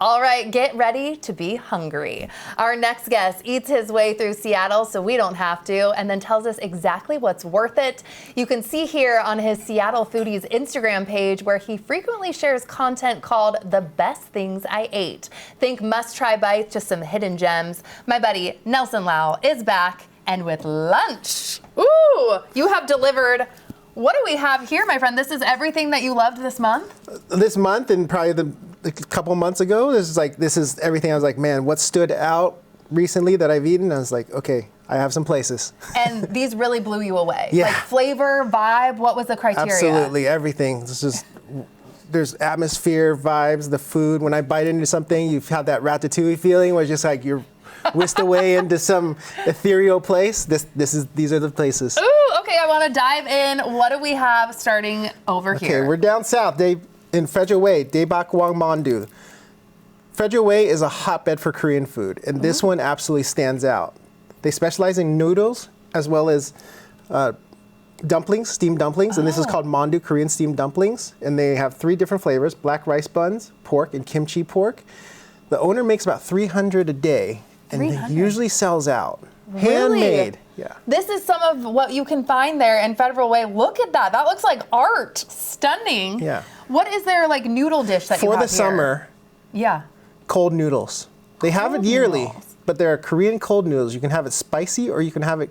All right, get ready to be hungry. Our next guest eats his way through Seattle so we don't have to, and then tells us exactly what's worth it. You can see here on his Seattle Foodie's Instagram page where he frequently shares content called The Best Things I Ate. Think must-try bites to some hidden gems. My buddy Nelson Lau is back, and with lunch. Ooh, you have delivered. What do we have here, my friend? This is everything that you loved this month? This month and probably a couple months ago, this is everything. I was like, man, what stood out recently that I've eaten? I was like, okay, I have some places. And these really blew you away. Yeah. Like flavor, vibe, what was the criteria? Absolutely, everything. There's atmosphere, vibes, the food. When I bite into something, you have that ratatouille feeling where it's just like you're whisked away into some ethereal place. These are the places. Ooh, okay, I want to dive in. What do we have starting over here? Okay, we're down south. In Frederick Way, Daebak Wangmandu. Frederick Way is a hotbed for Korean food, and this one absolutely stands out. They specialize in noodles as well as dumplings, steamed dumplings, and this is called mandu, Korean steamed dumplings, and they have 3 different flavors: black rice buns, pork, and kimchi pork. The owner makes about 300 a day, and it usually sells out. Really? Handmade. Yeah. This is some of what you can find there in Federal Way. Look at that. That looks like art. Stunning. Yeah. What is their like noodle dish that you have For here? the summer, yeah, cold noodles. They have it yearly, noodles. but they're Korean cold noodles. You can have it spicy or you can have it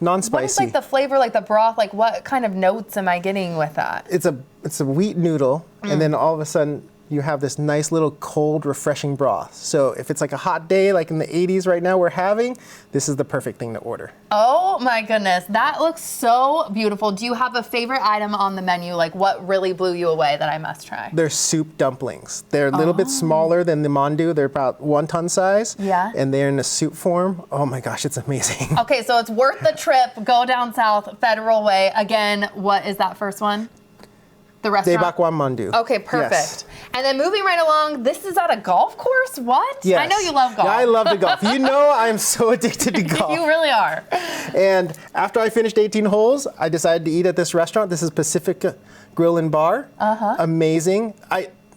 non-spicy. What is like the flavor, like the broth? Like what kind of notes am I getting with that? It's a wheat noodle, and then all of a sudden you have this nice little cold, refreshing broth. So if it's like a hot day, like in the 80s right now we're having, this is the perfect thing to order. Oh my goodness, that looks so beautiful. Do you have a favorite item on the menu? Like what really blew you away that I must try? They're soup dumplings. They're a little bit smaller than the mandu. They're about 1 ton size. Yeah. And they're in a soup form. Oh my gosh, it's amazing. Okay, so it's worth the trip. Go down south, Federal Way. Again, what is that first one? The restaurant? Daebak Wangmandu. Okay, perfect. Yes. And then moving right along, this is at a golf course? What? Yes. I know you love golf. Yeah, I love the golf. You know I'm so addicted to golf. You really are. And after I finished 18 holes, I decided to eat at this restaurant. This is Pacifica Grill and Bar. Amazing.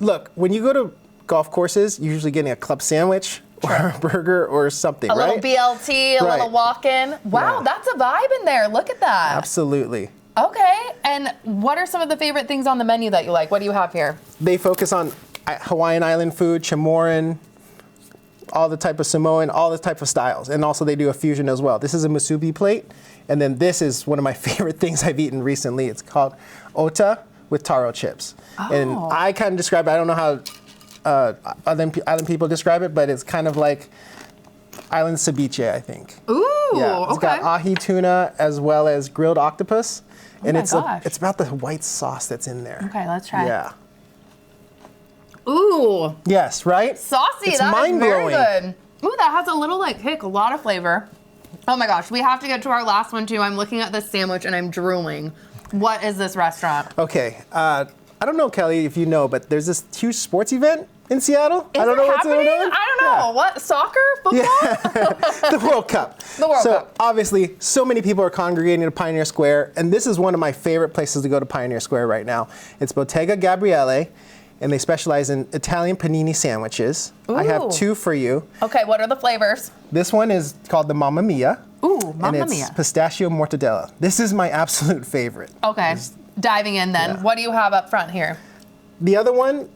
Look, when you go to golf courses, you're usually getting a club sandwich or a burger or something, A right? little BLT, a little walk-in. Wow, Yeah. that's a vibe in there. Look at that. Absolutely. Okay, and what are some of the favorite things on the menu that you like? What do you have here? They focus on Hawaiian island food, Chamoran, all the type of Samoan, all the type of styles. And also they do a fusion as well. This is a musubi plate. And then this is one of my favorite things I've eaten recently. It's called ota with taro chips. And I kind of describe it, I don't know how other people describe it, but it's kind of like island ceviche, I think. Ooh, yeah, it's got ahi tuna as well as grilled octopus. And it's about the white sauce that's in there. Okay, let's try. Yeah. Ooh. Yes, right? Saucy, it's that is very mind-blowing. good. Ooh, that has a little like kick, a lot of flavor. Oh my gosh, we have to get to our last one too. I'm looking at this sandwich and I'm drooling. What is this restaurant? Okay, I don't know, Kelly, if you know, but there's this huge sports event in Seattle. Is I don't it know happening? what's going on. I don't know. Yeah. What, soccer? Football? Yeah. The World Cup. The World Cup. Obviously, so many people are congregating at Pioneer Square, and this is one of my favorite places to go to Pioneer Square right now. It's Bottega Gabriele, and they specialize in Italian panini sandwiches. Ooh. I have 2 for you. Okay, what are the flavors? This one is called the Mamma Mia. Ooh, Mamma and it's Mia. pistachio mortadella. This is my absolute favorite. Okay, diving in then. Yeah. What do you have up front here? The other one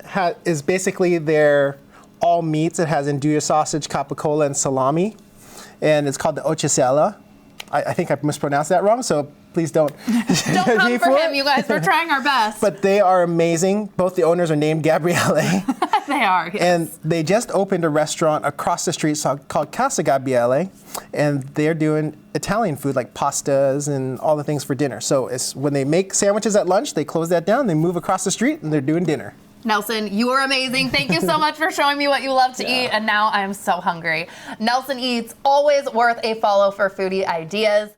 is basically their all meats. It has andouille sausage, capicola, and salami. And it's called the ochisella. I think I mispronounced that wrong, so please don't Don't come for him, you guys. We're trying our best. But they are amazing. Both the owners are named Gabriele. They are, yes. And they just opened a restaurant across the street called Casa Gabriele. And they're doing Italian food like pastas and all the things for dinner. So when they make sandwiches at lunch, they close that down, they move across the street, and they're doing dinner. Nelson, you are amazing. Thank you so much for showing me what you love to eat. And now I am so hungry. Nelson Eats, always worth a follow for foodie ideas.